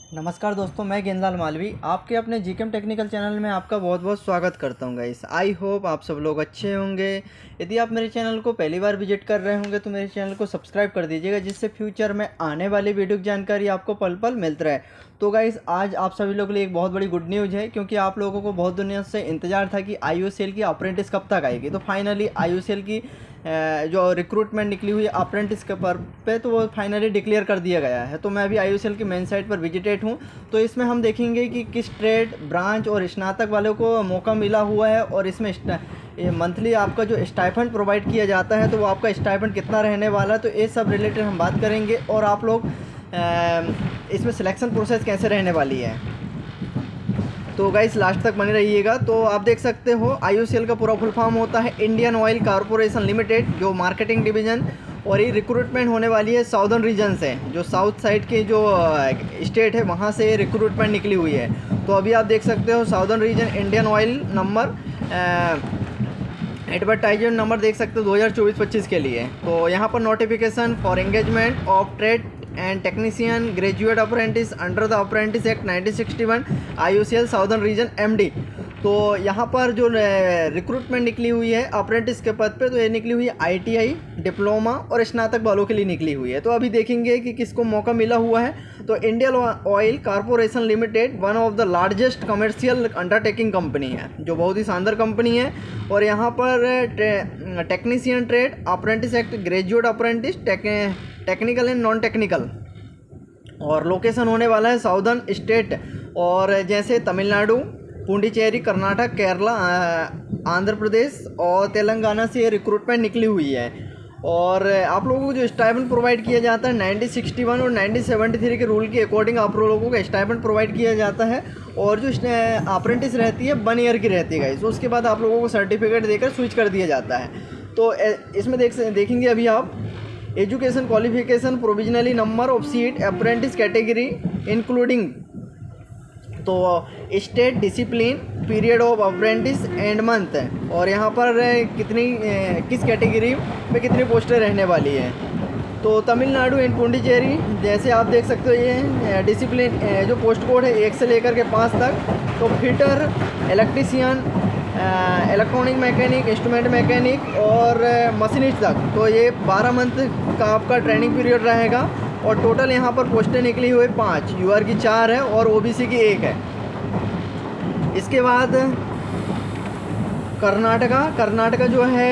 नमस्कार दोस्तों, मैं गेंदलाल मालवी आपके अपने जीकेम टेक्निकल चैनल में आपका बहुत बहुत स्वागत करता हूं गाइस। आई होप आप सब लोग अच्छे होंगे। यदि आप मेरे चैनल को पहली बार विजिट कर रहे होंगे तो मेरे चैनल को सब्सक्राइब कर दीजिएगा, जिससे फ्यूचर में आने वाली वीडियो की जानकारी आपको पल पल मिलता रहे। तो गाइस, आज आप सभी लोगों के लिए एक बहुत बड़ी गुड न्यूज़ है, क्योंकि आप लोगों को बहुत दुनिया से इंतजार था कि IOCL की अप्रेंटिस कब तक आएगी। तो फाइनली IOCL की जो रिक्रूटमेंट निकली हुई है अप्रेंटिस के पर पे, तो वो फाइनली डिक्लेयर कर दिया गया है। तो मैं अभी IOCL की मेन साइट पर विजिटेड हूँ। तो इसमें हम देखेंगे कि किस ट्रेड, ब्रांच और स्नातक वालों को मौका मिला हुआ है, और इसमें मंथली आपका जो स्टाइपेंड प्रोवाइड किया जाता है तो वो आपका स्टाइपेंड कितना रहने वाला है, तो ये सब रिलेटेड हम बात करेंगे। और आप लोग इसमें सिलेक्शन प्रोसेस कैसे रहने वाली है, तो गाइस लास्ट तक बने रहिएगा। तो आप देख सकते हो IOCL का पूरा फुल फॉर्म होता है इंडियन ऑयल कॉरपोरेशन लिमिटेड, जो मार्केटिंग डिवीज़न, और ये रिक्रूटमेंट होने वाली है साउदर्न रीजन से, जो साउथ साइड के जो स्टेट है वहाँ से रिक्रूटमेंट निकली हुई है। तो अभी आप देख सकते हो southern region Indian oil number advertisement number देख सकते हो 2024-25 के लिए। तो यहाँ पर notification for engagement of trade and technician graduate apprentice under the apprentice act 1961 IOCL southern region MD। तो यहाँ पर जो रिक्रूटमेंट निकली हुई है अप्रेंटिस के पद पे, तो ये निकली हुई है ITI, डिप्लोमा और स्नातक वालों के लिए निकली हुई है। तो अभी देखेंगे कि किसको मौका मिला हुआ है। तो Indian Oil Corporation limited one of the largest commercial undertaking company है, जो बहुत ही शानदार कंपनी है। और यहाँ पर technician trade apprentice act, graduate apprentice, technical and non technical, और लोकेशन होने वाला है साउदर्न स्टेट, और जैसे तमिलनाडु, पुडुचेरी, कर्नाटक, केरला, आंध्र प्रदेश और तेलंगाना से रिक्रूटमेंट निकली हुई है। और आप लोगों को जो स्टाइपेंड प्रोवाइड किया जाता है 1961 और 1973 के रूल के अकॉर्डिंग आप लोगों को स्टाइपेंड प्रोवाइड किया जाता है। और जो अप्रेंटिस रहती है 1 ईयर की रहती है, तो उसके बाद आप लोगों को सर्टिफिकेट देकर स्विच कर दिया जाता है। तो इसमें देखेंगे अभी आप education qualification, provisionally number of seat, apprentice category including, तो state, discipline, period of apprentice and month, और यहाँ पर किस कैटेगरी में कितनी पोस्टें रहने वाली हैं। तो तमिलनाडु एंड पुडुचेरी जैसे आप देख सकते हो, ये डिसिप्लिन जो पोस्ट कोड है 1 से लेकर के 5 तक। तो fitter, electrician, electronic mechanic, instrument mechanic और मशीनिस्ट तक। तो ये 12 मंथ का आपका ट्रेनिंग पीरियड रहेगा। और टोटल यहाँ पर पोस्टें निकली हुई 5, UR की 4 है और OBC की 1 है। इसके बाद कर्नाटका जो है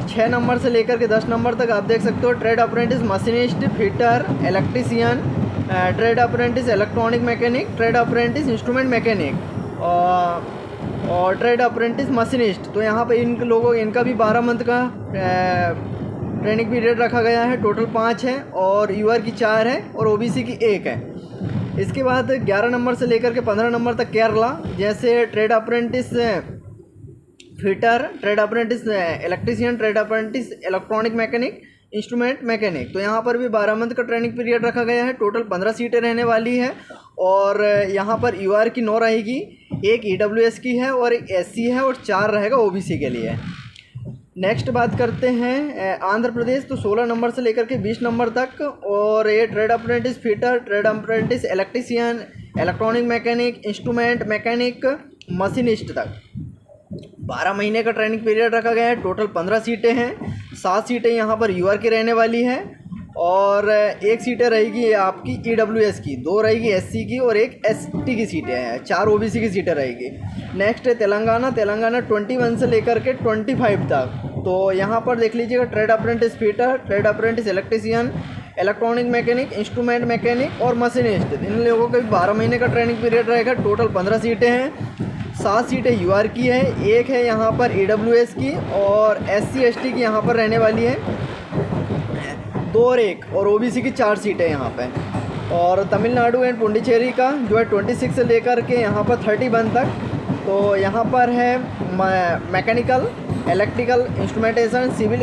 6 नंबर से लेकर के 10 नंबर तक आप देख सकते हो। Trade apprentice, machinist, fitter, electrician, trade apprentice, electronic mechanic, trade apprentice, instrument mechanic और ट्रेड अप्रेंटिस मशीनिस्ट। तो यहाँ पे इनका भी 12 मंथ का ट्रेनिंग पीरियड रखा गया है। टोटल 5 है और UR की 4 है और OBC की 1 है। इसके बाद 11 नंबर से लेकर के 15 नंबर तक केरला, जैसे trade apprentice fitter, trade apprentice electrician, trade apprentice electronic mechanic, instrument mechanic. तो यहाँ पर भी 12 मंथ का ट्रेनिंग पीरियड रखा गया है। टोटल 15 सीटें रहने वाली है। और यहाँ पर UR की 9 रहेगी, 1 EWS की है और 1 SC है और 4 रहेगा OBC के लिए। नेक्स्ट बात करते हैं आंध्र प्रदेश। तो 16 नंबर से लेकर के 20 नंबर तक, और ये trade apprentice fitter, trade apprentice electrician, electronic mechanic, instrument mechanic, machinist तक 12 महीने का ट्रेनिंग पीरियड रखा गया है। टोटल 15 सीटें हैं। 7 सीटें यहाँ पर UR की रहने वाली है और 1 सीटें रहेगी आपकी EWS की, 2 रहेगी SC की और 1 ST की सीटें हैं, 4 OBC की सीटें रहेगी। नेक्स्ट है तेलंगाना 21 से लेकर के 25 तक। तो यहाँ पर देख लीजिएगा trade apprentice fitter, trade apprentice electrician, electronic mechanic, instrument mechanic और मशीनिस्ट। इन लोगों का भी 12 महीने का ट्रेनिंग पीरियड रहेगा। टोटल 15 सीटें हैं। 7 सीटें UR की है, 1 है यहाँ पर EWS की और SC ST की यहाँ पर रहने वाली है 2 और 1, और OBC की 4 सीटें यहाँ पे। और तमिलनाडु एंड पुडुचेरी का जो है 26 से लेकर के यहाँ पर 31 तक। तो यहाँ पर है mechanical, electrical, instrumentation, civil,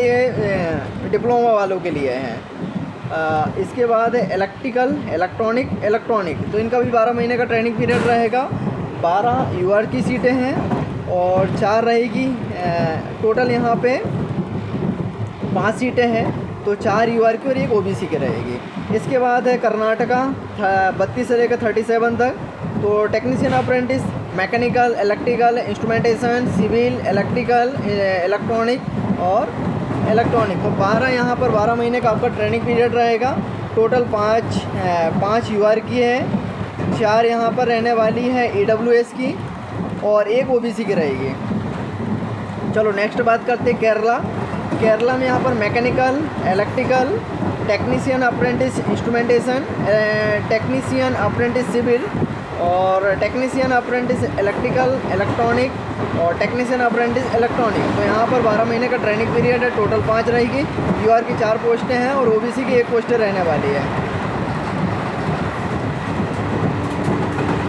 diploma वालों के लिए हैं। इसके बाद है इलेक्ट्रिकल, इलेक्ट्रॉनिक। तो इनका भी 12 महीने का ट्रेनिंग पीरियड रहेगा। 12 UR की सीटें हैं और 4 रहेगी। टोटल यहाँ पे 5 सीटें हैं, तो 4 UR की और 1 OBC की रहेगी। इसके बाद है कर्नाटका 32 से लेकर 37 तक। तो technician apprentice mechanical, electrical, instrumentation, civil, electrical, electronic और इलेक्ट्रॉनिक। तो 12 यहाँ पर 12 महीने का आपका ट्रेनिंग पीरियड रहेगा। टोटल 5 यूआर की है, 4 यहाँ पर रहने वाली है ईडब्ल्यूएस की और 1 ओबीसी की रहेगी। चलो नेक्स्ट बात करते हैं केरला। केरला में यहाँ पर mechanical, electrical, technician apprentice instrumentation, technician apprentice civil और टेक्नीशियन अप्रेंटिस इलेक्ट्रिकल, इलेक्ट्रॉनिक और टेक्नीशियन अप्रेंटिस इलेक्ट्रॉनिक। तो यहाँ पर 12 महीने का ट्रेनिंग पीरियड है। टोटल 5 रहेगी। यूआर की 4 पोस्टें हैं और ओबीसी की 1 पोस्टें रहने वाली है।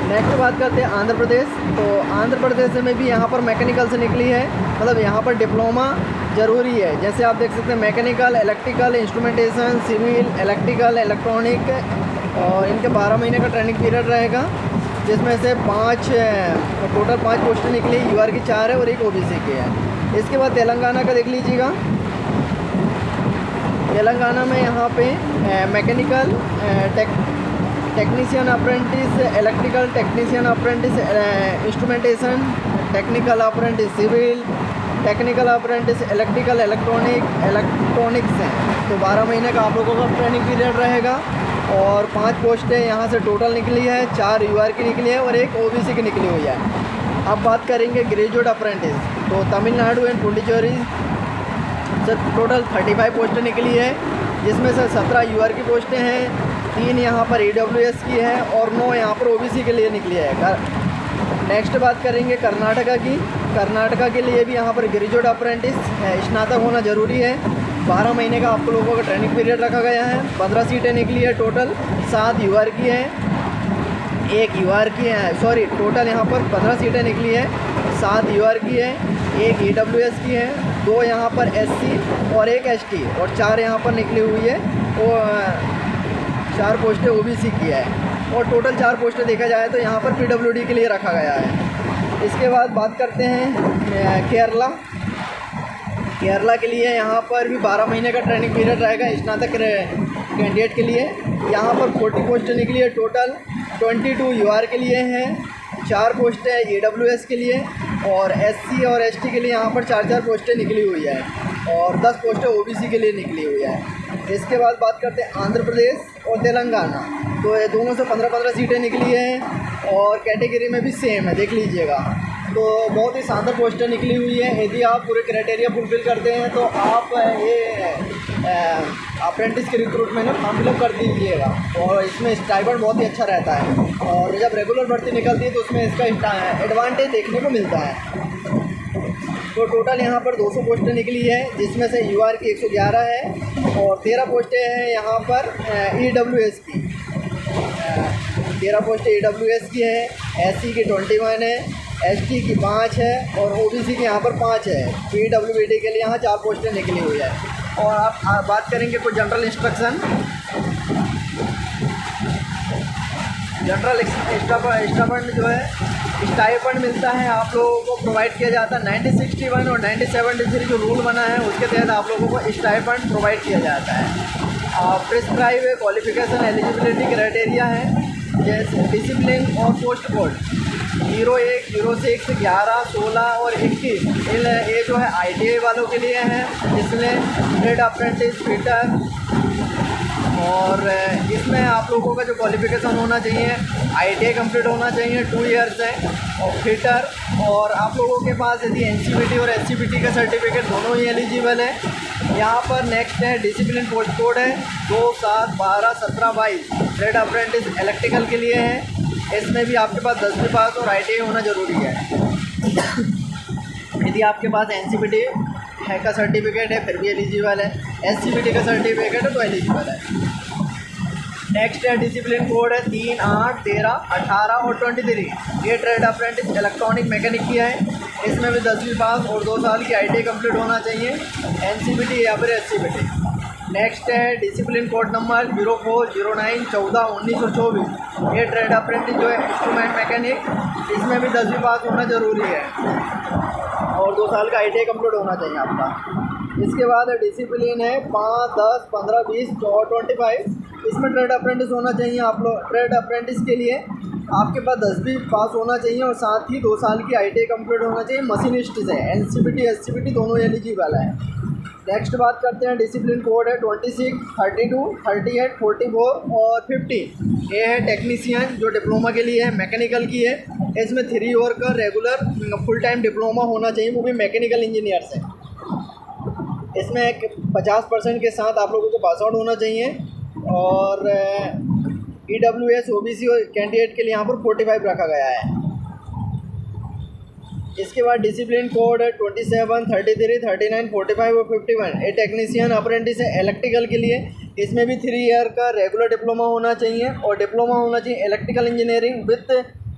नेक्स्ट बात करते हैं आंध्र प्रदेश। तो आंध्र प्रदेश में भी यहाँ पर मैकेनिकल से निकली है, मतलब यहाँ पर डिप्लोमा ज़रूरी है। जैसे आप देख सकते हैं mechanical, electrical, instrumentation, civil, electrical, electronic और इनके 12 महीने का ट्रेनिंग पीरियड रहेगा, जिसमें से टोटल 5 पोस्टें निकली। यूआर की 4 है और 1 ओबीसी की है। इसके बाद तेलंगाना का देख लीजिएगा। तेलंगाना में यहाँ पे mechanical, technician apprentice electrical, technician apprentice instrumentation, technical apprentice civil, technical apprentice electrical, electronics हैं। तो 12 महीने का आप लोगों का ट्रेनिंग पीरियड रहेगा और 5 पोस्टें यहाँ से टोटल निकली है, 4 यूआर की निकली है और 1 ओबीसी की निकली हुई है। अब बात करेंगे ग्रेजुएट अप्रेंटिस। तो तमिलनाडु एंड पुडुचेरी से टोटल 35 पोस्टें निकली है, जिसमें से 17 यूआर की पोस्टें हैं, 3 यहाँ पर ईडब्ल्यूएस की है और 9 यहाँ पर ओबीसी के लिए निकली है। नेक्स्ट बात करेंगे कर्नाटका की। कर्नाटका के लिए भी यहाँ पर ग्रेजुएट अप्रेंटिस स्नातक होना ज़रूरी है। 12 महीने का आप लोगों का ट्रेनिंग पीरियड रखा गया है। 15 सीटें निकली है टोटल, 7 यूआर की है, 1 यूआर की है, सॉरी टोटल यहाँ पर 15 सीटें निकली है, 7 यूआर की है, 1 ईडब्ल्यूएस की है, 2 यहाँ पर एससी और 1 एसटी और 4 यहाँ पर निकली हुई है और 4 पोस्टें ओबीसी की है और टोटल 4 पोस्टें देखा जाए तो यहाँ पर पीडब्ल्यूडी के लिए रखा गया है। इसके बाद बात करते हैं केरला। केरला के लिए यहाँ पर भी 12 महीने का ट्रेनिंग पीरियड रहेगा स्नातक कैंडिडेट के लिए। यहाँ पर 40 पोस्टें निकली है टोटल, 22 यूआर के लिए हैं, 4 पोस्टें ईडब्ल्यूएस के लिए और एससी और एसटी के लिए यहाँ पर 4 पोस्टें निकली हुई है और 10 पोस्टें ओबीसी के लिए निकली हुई है। इसके बाद बात करते हैं आंध्र प्रदेश और तेलंगाना। तो ये दोनों से 15-15 सीटें निकली हैं और कैटेगरी में भी सेम है, देख लीजिएगा। तो बहुत ही शानदार पोस्टें निकली हुई है। यदि आप पूरे क्राइटेरिया फुलफिल करते हैं तो आप ये अप्रेंटिस के रिक्रूटमेंट में फॉर्म फिलअप कर दीजिएगा और इसमें स्टाइपेंड बहुत ही अच्छा रहता है और जब रेगुलर भर्ती निकलती है तो उसमें इसका एडवांटेज देखने को मिलता है। तो टोटल यहाँ पर 200 पोस्टें निकली है, जिसमें से यूआर की 111 है और 13 पोस्टें हैं यहाँ पर ईडब्ल्यूएस की। 13 पोस्टें ईडब्ल्यूएस की है, एससी की 21 है, एसटी की 5 है और ओबीसी की यहाँ पर 5 है। पीडब्ल्यूडी के लिए यहाँ 4 पोस्टें निकली हुई है। और आप बात करेंगे कुछ जनरल इंस्ट्रक्शन। जनरल स्टाइपेंड जो है, स्टाइपेंड मिलता है आप लोगों को, प्रोवाइड किया जाता है 1961 और 1973 जो रूल बना है उसके तहत आप लोगों को स्टाइपेंड प्रोवाइड किया जाता है। प्रिस्क्राइब क्वालिफिकेशन एलिजिबिलिटी क्राइटेरिया है, जैसे डिसिप्लिन और पोस्ट कोड 01, 06, 11, 16 और 21। ये जो है ITI वालों के लिए है, जिसमें ट्रेड अप्रेंटिस, फिटर और इसमें आप लोगों का जो क्वालिफिकेशन होना चाहिए ITI कंप्लीट होना चाहिए, 2 ईयर्स है और फिटर। और आप लोगों के पास यदि NCVT और SCVT का सर्टिफिकेट दोनों ही एलिजिबल है। यहाँ पर नेक्स्ट है डिसिप्लिन पोस्ट कोड है 2, 7, 12, 17, 22 ट्रेड अप्रेंटिस इलेक्ट्रिकल के लिए है। इसमें भी आपके पास 10वीं पास और ITI होना ज़रूरी है। यदि आपके पास NCVT है का सर्टिफिकेट है फिर भी एलिजिबल है, SCVT का सर्टिफिकेट है तो एलिजिबल है। नेक्स्ट है डिसिप्लिन कोड है 3, 8, 13, 18 और 23। ये ट्रेड अप्रेंटिस इलेक्ट्रॉनिक मैकेनिक की है। इसमें भी 10वीं पास और 2 साल की ITI कंप्लीट होना चाहिए, NCVT या फिर SCVT। नेक्स्ट है डिसिप्लिन कोड नंबर 04, 09, 14, 19 और 24। ये ट्रेड अप्रेंटिस जो है इंस्ट्रूमेंट मैकेनिक, इसमें भी 10वीं पास होना ज़रूरी है और 2 साल का ITI कंप्लीट होना चाहिए आपका। इसके बाद डिसिप्लिन है 5, 10, 15, 20 और 25। इसमें ट्रेड अप्रेंटिस होना चाहिए। आप लोग ट्रेड अप्रेंटिस के लिए आपके पास 10वीं पास होना चाहिए और साथ ही 2 साल की ITI कंप्लीट होना चाहिए। मशीनिस्ट से NCPT SCPT दोनों एलिजिबल है। नेक्स्ट बात करते हैं, डिसिप्लिन कोड है 26, 32, 38, 44 और 50। ये है टेक्नीशियन जो डिप्लोमा के लिए है, मैकेनिकल की है। इसमें 3 ईयर का रेगुलर फुल टाइम डिप्लोमा होना चाहिए, वो भी मैकेनिकल इंजीनियर से। इसमें 50% के साथ आप लोगों को पास आउट होना चाहिए। और EWS OBC और कैंडिडेट के लिए यहाँ पर 45 रखा गया है। इसके बाद डिसिप्लिन कोड है 27, 33, 39, 45 और 51। ये टेक्नीशियन अप्रेंटिस है इलेक्ट्रिकल के लिए। इसमें भी 3 ईयर का रेगुलर डिप्लोमा होना चाहिए और डिप्लोमा होना चाहिए इलेक्ट्रिकल इंजीनियरिंग विथ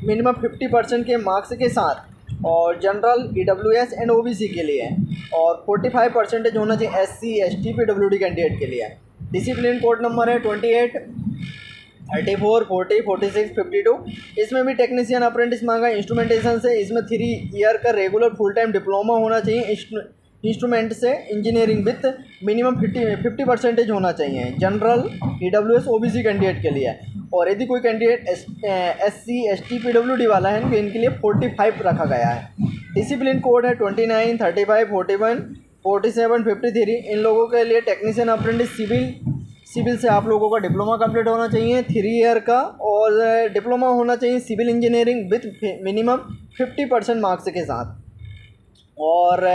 मिनिमम 50% के मार्क्स के साथ। और जनरल EWS एंड OBC के लिए और 45% होना चाहिए SC ST PWD कैंडिडेट के लिए। डिसिप्लिन कोड नंबर है 28, 34, 40, 46, 52। इसमें भी टेक्नीशियन अप्रेंटिस मांगा इंस्ट्रूमेंटेशन से। इसमें 3 ईयर का रेगुलर फुल टाइम डिप्लोमा होना चाहिए इंस्ट्रूमेंट से इंजीनियरिंग विथ मिनिमम 50% होना चाहिए जनरल EWS OBC कैंडिडेट के लिए। और यदि कोई कैंडिडेट SC ST PWD वाला है तो इनके लिए 45 रखा गया है। डिसिप्लिन कोड है 29, 35, 41, 47, 53। इन लोगों के लिए टेक्नीशियन अप्रेंटिस सिविल से आप लोगों का डिप्लोमा कंप्लीट होना चाहिए 3 ईयर का और डिप्लोमा होना चाहिए civil engineering with minimum 50% marks के साथ। और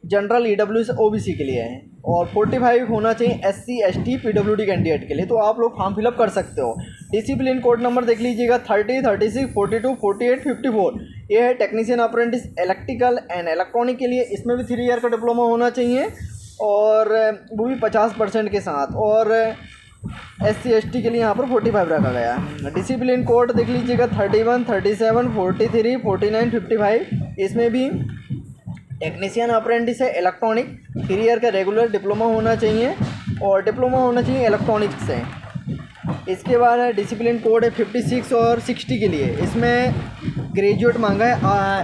जनरल EWS OBC के लिए है और 45 होना चाहिए SC ST PWD कैंडिडेट के लिए। तो आप लोग फॉर्म फिलअप कर सकते हो। डिसिप्लिन कोड नंबर देख लीजिएगा 30, 36, 42, 48, 54। ये है technician apprentice electrical and electronic के लिए। इसमें भी 3 ईयर का डिप्लोमा होना चाहिए और वो भी 50% के साथ। और SC ST के लिए यहाँ पर 45 रखा गया है। डिसिप्लिन कोड देख लीजिएगा 31, 37, 43, 49, 55। इसमें भी टेक्नीशियन अप्रेंटिस है इलेक्ट्रॉनिक 3 ईयर का रेगुलर डिप्लोमा होना चाहिए और डिप्लोमा होना चाहिए इलेक्ट्रॉनिक से। इसके बाद है डिसिप्लिन कोड है 56 और 60 के लिए। इसमें ग्रेजुएट मांगा है,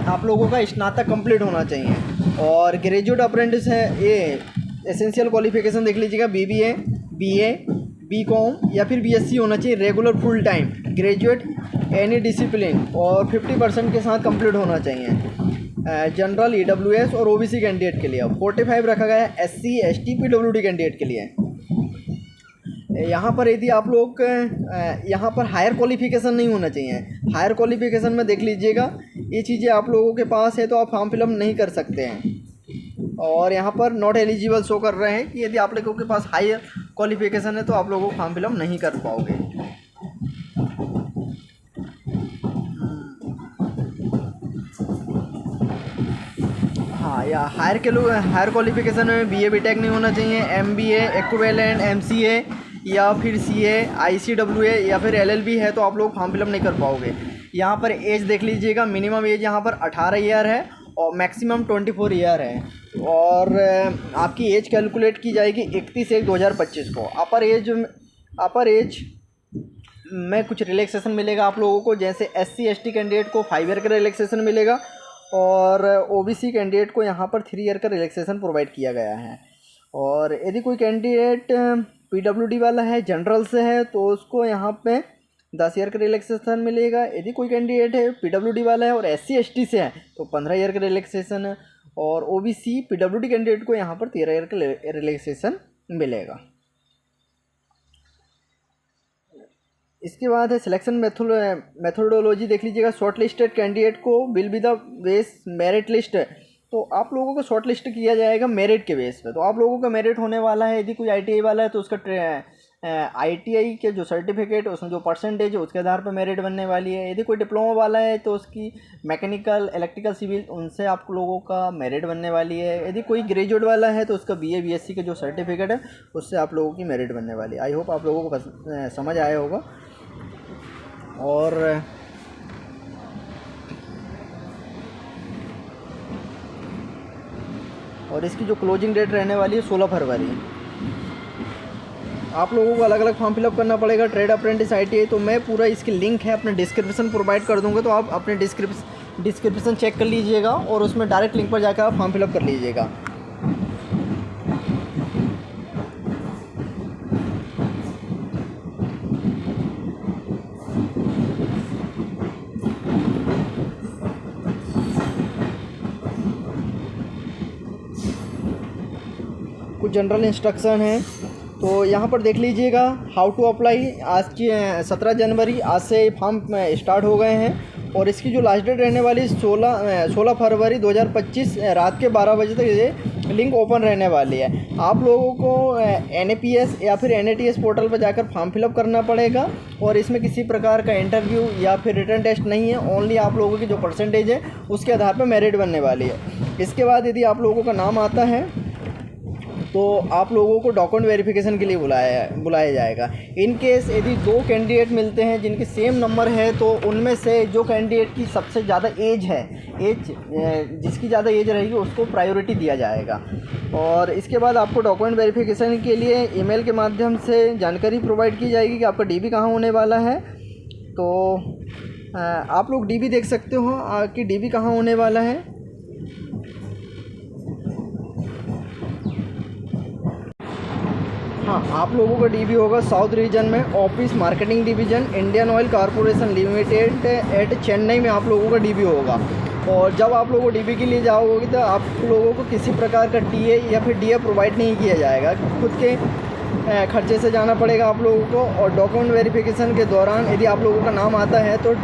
आप लोगों का स्नातक कंप्लीट होना चाहिए। और ग्रेजुएट अप्रेंटिस है ये एसेंशियल क्वालिफिकेशन देख लीजिएगा BBA BA BCom या फिर BSc होना चाहिए regular full time graduate any discipline और 50% के साथ कंप्लीट होना चाहिए जनरल EWS और OBC कैंडिडेट के लिए। 45 रखा गया है SC ST PWD कैंडिडेट के लिए। यहाँ पर यदि आप लोग यहाँ पर हायर क्वालिफिकेशन नहीं होना चाहिए। हायर क्वालिफिकेशन में देख लीजिएगा ये चीज़ें आप लोगों के पास है तो आप फॉर्म फिलअप नहीं कर सकते हैं। और यहाँ पर नॉट एलिजिबल शो कर रहे हैं कि यदि आप लोगों के पास हायर क्वालिफिकेशन है तो आप लोगों को फॉर्म फिलअप नहीं कर पाओगे। हाँ, या हायर के लोग हायर क्वालिफिकेशन में BA BTech नहीं होना चाहिए, MBA इक्विवेलेंट MCA या फिर CA ICWA या फिर LLB है तो आप लोग फॉर्म फिलअप नहीं कर पाओगे। यहाँ पर एज देख लीजिएगा, मिनिमम एज यहाँ पर 18 ईयर है और मैक्सिमम 24 ईयर है। और आपकी एज कैलकुलेट की जाएगी 31/1/2025 को। अपर एज में कुछ रिलैक्सेशन मिलेगा आप लोगों को, जैसे SC ST कैंडिडेट को 5 ईयर का रिलैक्सेशन मिलेगा और OBC कैंडिडेट को यहाँ पर 3 ईयर का रिलैक्सेशन प्रोवाइड किया गया है। और यदि कोई कैंडिडेट PWD वाला है जनरल से है तो उसको यहाँ पे 10 ईयर का रिलैक्सेशन मिलेगा। यदि कोई कैंडिडेट है PWD वाला है और SC ST से है तो 15 ईयर का रिलैक्सेशन है। और OBC PWD कैंडिडेट को यहाँ पर 13 ईयर का रिलैक्सेशन मिलेगा। इसके बाद है सिलेक्शन मेथोडोलॉजी देख लीजिएगा। शॉर्ट लिस्टेड कैंडिडेट को will be the base merit list. तो आप लोगों को शॉर्ट लिस्ट किया जाएगा मेरिट के बेस पे। तो आप लोगों का मेरिट होने वाला है, यदि कोई ITI वाला है तो उसका ITI के जो सर्टिफिकेट उसमें जो परसेंटेज है उसके आधार पर मेरिट बनने वाली है। यदि कोई डिप्लोमा वाला है तो उसकी मैकेनिकल इलेक्ट्रिकल सिविल उनसे आप लोगों का मेरिट बनने वाली है। यदि कोई ग्रेजुएट वाला है तो उसका BA BSc के जो सर्टिफिकेट है उससे आप लोगों की मेरिट बनने वाली है। आई होप आप लोगों को समझ आया होगा। और इसकी जो क्लोजिंग डेट रहने वाली है 16 फरवरी। आप लोगों को अलग अलग फॉर्म फिलअप करना पड़ेगा ट्रेड अप्रेंटिस ITI। तो मैं पूरा इसकी लिंक है अपने डिस्क्रिप्शन प्रोवाइड कर दूंगा, तो आप अपने डिस्क्रिप्शन चेक कर लीजिएगा और उसमें डायरेक्ट लिंक पर जाकर आप फॉर्म फिलअप कर लीजिएगा। कुछ जनरल इंस्ट्रक्शन हैं। तो यहाँ पर देख लीजिएगा हाउ टू अप्लाई। आज की 17 जनवरी आज से फॉर्म स्टार्ट हो गए हैं और इसकी जो लास्ट डेट रहने वाली 16 फरवरी 2025 रात के 12 बजे तक ये लिंक ओपन रहने वाली है। आप लोगों को NAPS या फिर NATS पोर्टल पर जाकर फॉर्म फिलअप करना पड़ेगा और इसमें किसी प्रकार का इंटरव्यू या फिर रिटन टेस्ट नहीं है। ओनली आप लोगों की जो परसेंटेज है उसके आधार पर मेरिट बनने वाली है। इसके बाद यदि आप लोगों का नाम आता है तो आप लोगों को डॉक्यूमेंट वेरिफिकेशन के लिए बुलाया जाएगा। इन केस यदि 2 कैंडिडेट मिलते हैं जिनके सेम नंबर है तो उनमें से जो कैंडिडेट की सबसे ज़्यादा जिसकी ज़्यादा एज रहेगी उसको प्रायोरिटी दिया जाएगा। और इसके बाद आपको डॉक्यूमेंट वेरिफिकेशन के लिए ईमेल के माध्यम से जानकारी प्रोवाइड की जाएगी कि आपका DB कहाँ होने वाला है। तो आप लोग DB देख सकते हो कि DB कहाँ होने वाला है। हाँ, आप लोगों का DB होगा साउथ रीजन में office marketing division Indian Oil Corporation Limited at Chennai में आप लोगों का DB होगा। और जब आप लोगों को DB के लिए जाओगे तो आप लोगों को किसी प्रकार का TA या फिर DA प्रोवाइड नहीं किया जाएगा, खुद के खर्चे से जाना पड़ेगा आप लोगों को। और डॉक्यूमेंट वेरिफिकेशन के दौरान यदि आप लोगों का नाम आता है तो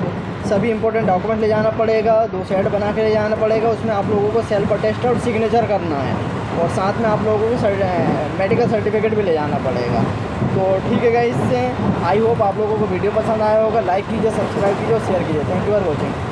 सभी इंपॉर्टेंट डॉक्यूमेंट ले जाना पड़ेगा, 2 सेट बना के ले जाना पड़ेगा। उसमें आप लोगों को सेल्फ अटेस्ट और सिग्नेचर करना है और साथ में आप लोगों को मेडिकल सर्टिफिकेट भी ले जाना पड़ेगा। तो ठीक है गाइस, इससे आई होप आप लोगों को वीडियो पसंद आया होगा। लाइक कीजिए, सब्सक्राइब कीजिए और शेयर कीजिए। Thank you for watching.